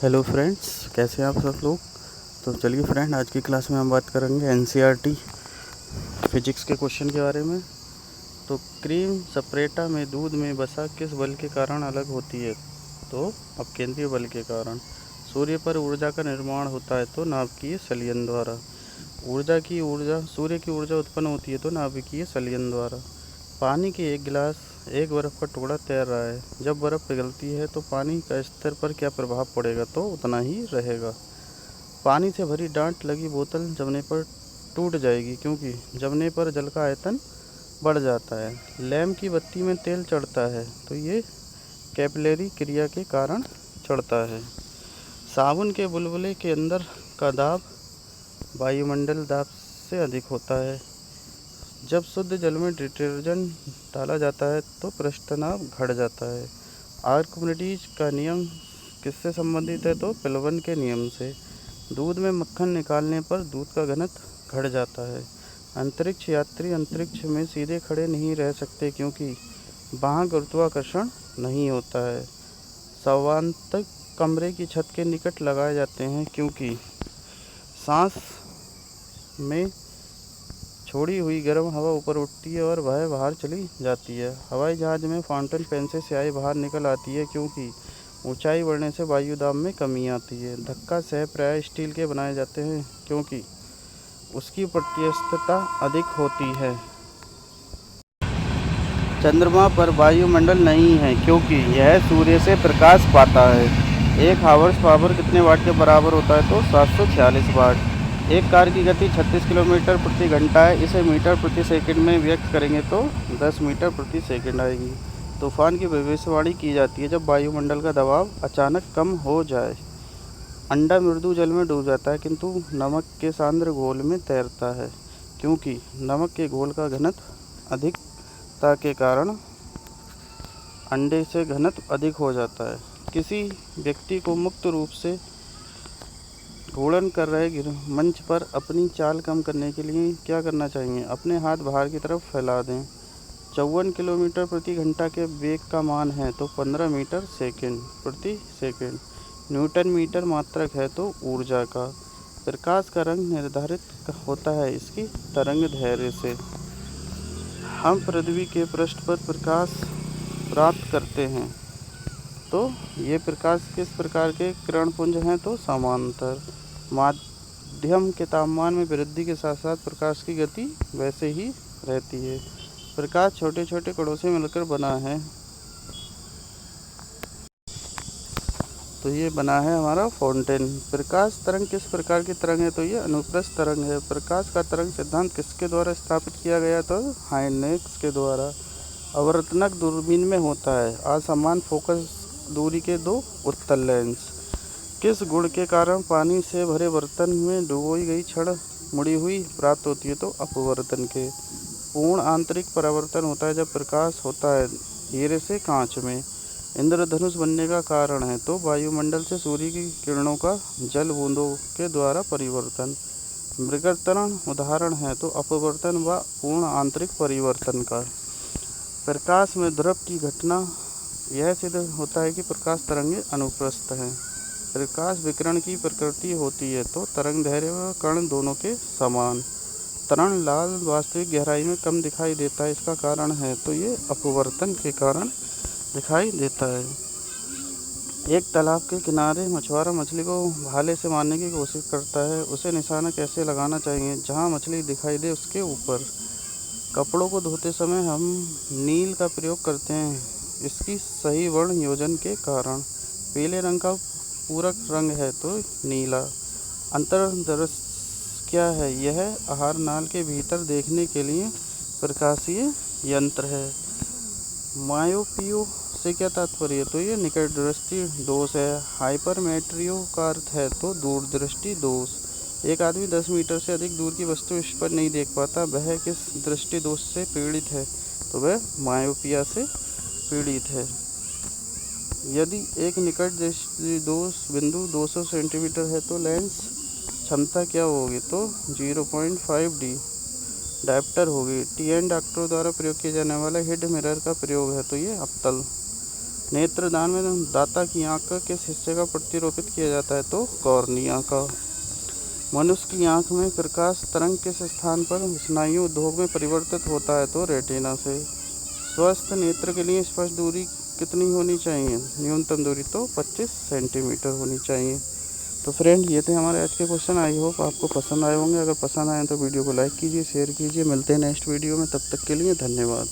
Hello friends, कैसे हैं आप सब लोग। तो चलिए फ्रेंड, आज की क्लास में हम बात करेंगे एनसीईआरटी फिजिक्स के क्वेश्चन के बारे में। तो क्रीम सपरेटा में दूध में वसा किस बल के कारण अलग होती है। तो अपकेंद्रीय बल के कारण। सूर्य पर ऊर्जा का निर्माण होता है तो नाभिकीय संलयन द्वारा। सूर्य की ऊर्जा उत्पन्न होती है तो नाभिकीय संलयन द्वारा। पानी के एक गिलास एक बर्फ़ का टुकड़ा तैर रहा है। जब बर्फ़ पिघलती है तो पानी का स्तर पर क्या प्रभाव पड़ेगा। तो उतना ही रहेगा। पानी से भरी डांट लगी बोतल जमने पर टूट जाएगी, क्योंकि जमने पर जल का आयतन बढ़ जाता है। लैंप की बत्ती में तेल चढ़ता है तो ये कैपिलरी क्रिया के कारण चढ़ता है। साबुन के बुलबुले के अंदर का दाब वायुमंडल दाब से अधिक होता है। जब शुद्ध जल में डिटर्जेंट डाला जाता है तो पृष्ठ तनाव घट जाता है। आर्किमिडीज का नियम किससे संबंधित है। तो पिलवन के नियम से। दूध में मक्खन निकालने पर दूध का घनत्व घट जाता है। अंतरिक्ष यात्री अंतरिक्ष में सीधे खड़े नहीं रह सकते, क्योंकि वहाँ गुरुत्वाकर्षण नहीं होता है। सवांतक कमरे की छत के निकट लगाए जाते हैं, क्योंकि सांस में छोड़ी हुई गर्म हवा ऊपर उठती है और वह बाहर चली जाती है। हवाई जहाज़ में फाउंटेन पेन से स्याही बाहर निकल आती है, क्योंकि ऊंचाई बढ़ने से वायु दाब में कमी आती है। धक्का सह प्रायः स्टील के बनाए जाते हैं, क्योंकि उसकी प्रत्यास्थता अधिक होती है। चंद्रमा पर वायुमंडल नहीं है, क्योंकि यह सूर्य से प्रकाश पाता है। एक हावर्स पावर कितने वाट के बराबर होता है। तो 746 वाट। एक कार की गति 36 किलोमीटर प्रति घंटा है। इसे मीटर प्रति सेकंड में व्यक्त करेंगे तो 10 मीटर प्रति सेकंड आएगी। तूफान की भविष्यवाणी की जाती है जब वायुमंडल का दबाव अचानक कम हो जाए। अंडा मृदु जल में डूब जाता है, किंतु नमक के सांद्र घोल में तैरता है, क्योंकि नमक के घोल का घनत्व अधिकता के कारण अंडे से घनत्व अधिक हो जाता है। किसी व्यक्ति को मुक्त रूप से घूर्णन कर रहे मंच पर अपनी चाल कम करने के लिए क्या करना चाहिए। अपने हाथ बाहर की तरफ फैला दें। 54 किलोमीटर प्रति घंटा के वेग का मान है तो 15 मीटर सेकंड प्रति सेकंड। न्यूटन मीटर मात्रक है तो ऊर्जा का। प्रकाश का रंग निर्धारित होता है इसकी तरंग दैर्ध्य से। हम पृथ्वी के पृष्ठ पर प्रकाश प्राप्त करते हैं तो ये प्रकाश किस प्रकार के किरणपुंज हैं। तो समांतर। माध्यम के तापमान में वृद्धि के साथ साथ प्रकाश की गति वैसे ही रहती है। प्रकाश छोटे छोटे कणों से मिलकर बना है। तो ये बना है हमारा फाउंटेन। प्रकाश तरंग किस प्रकार की तरंग है। तो ये अनुप्रस्थ तरंग है। प्रकाश का तरंग सिद्धांत किसके द्वारा स्थापित किया गया। तो हाइनेक्स के द्वारा। अवर्तनक दूरबीन में होता है। असमान फोकस दूरी के दो उत्तल लेंस। किस गुण के कारण पानी से भरे बर्तन में डुबोई गई छड़ मुड़ी हुई प्राप्त होती है। तो अपवर्तन के। पूर्ण आंतरिक परावर्तन होता है जब प्रकाश होता है हीरे से कांच में। इंद्रधनुष बनने का कारण है तो वायुमंडल से सूर्य की किरणों का जल बूंदों के द्वारा परिवर्तन। विवर्तन उदाहरण है तो अपवर्तन व पूर्ण आंतरिक परिवर्तन का। प्रकाश में ध्रुव की घटना। यह सिद्ध होता है कि प्रकाश तरंगें अनुप्रस्थ हैं। प्रकाश विकिरण की प्रकृति होती है तो तरंग दैर्ध्य व कण दोनों के समान। तरण लाल वास्तविक गहराई में कम दिखाई देता है। इसका कारण है तो ये अपवर्तन के कारण दिखाई देता है। एक तालाब के किनारे मछुआरा मछली को भाले से मारने की कोशिश करता है। उसे निशाना कैसे लगाना चाहिए। जहाँ मछली दिखाई दे उसके ऊपर। कपड़ों को धोते समय हम नील का प्रयोग करते हैं, इसकी सही वर्ण योजन के कारण। पीले रंग का पूरक रंग है तो नीला। अंतर्दृष्टि क्या है। यह आहार नाल के भीतर देखने के लिए प्रकाशीय यंत्र है। मायोपियो से क्या तात्पर्य है। तो ये निकट दृष्टि दोष है। हाइपरमेट्रियो का अर्थ है तो दूरदृष्टि दोष। एक आदमी 10 मीटर से अधिक दूर की वस्तु इस पर नहीं देख पाता, वह किस दृष्टि दोष से पीड़ित है। तो वह मायोपिया से पीड़ित है। यदि एक निकट दृष्टि दोष बिंदु 200 सेंटीमीटर है तो लेंस क्षमता क्या होगी। तो 0.5 डी डायप्टर होगी। टी एन डॉक्टरों द्वारा प्रयोग किया जाने वाला हेड मिरर का प्रयोग है तो ये अवतल। नेत्रदान में दाता की आँख का किस हिस्से का प्रतिरोपित किया जाता है? तो कॉर्निया का। मनुष्य की आँख में प्रकाश तरंग किस स्थान पर स्नायु उद्योग में परिवर्तित होता है? तो रेटिना से। स्वस्थ नेत्र के लिए स्पर्श दूरी कितनी होनी चाहिए? न्यूनतम दूरी तो 25 सेंटीमीटर होनी चाहिए। तो फ्रेंड, ये थे हमारे आज के क्वेश्चन। आई होप आपको पसंद आए होंगे। अगर पसंद आए तो वीडियो को लाइक कीजिए, शेयर कीजिए। मिलते हैं नेक्स्ट वीडियो में, तब तक के लिए धन्यवाद।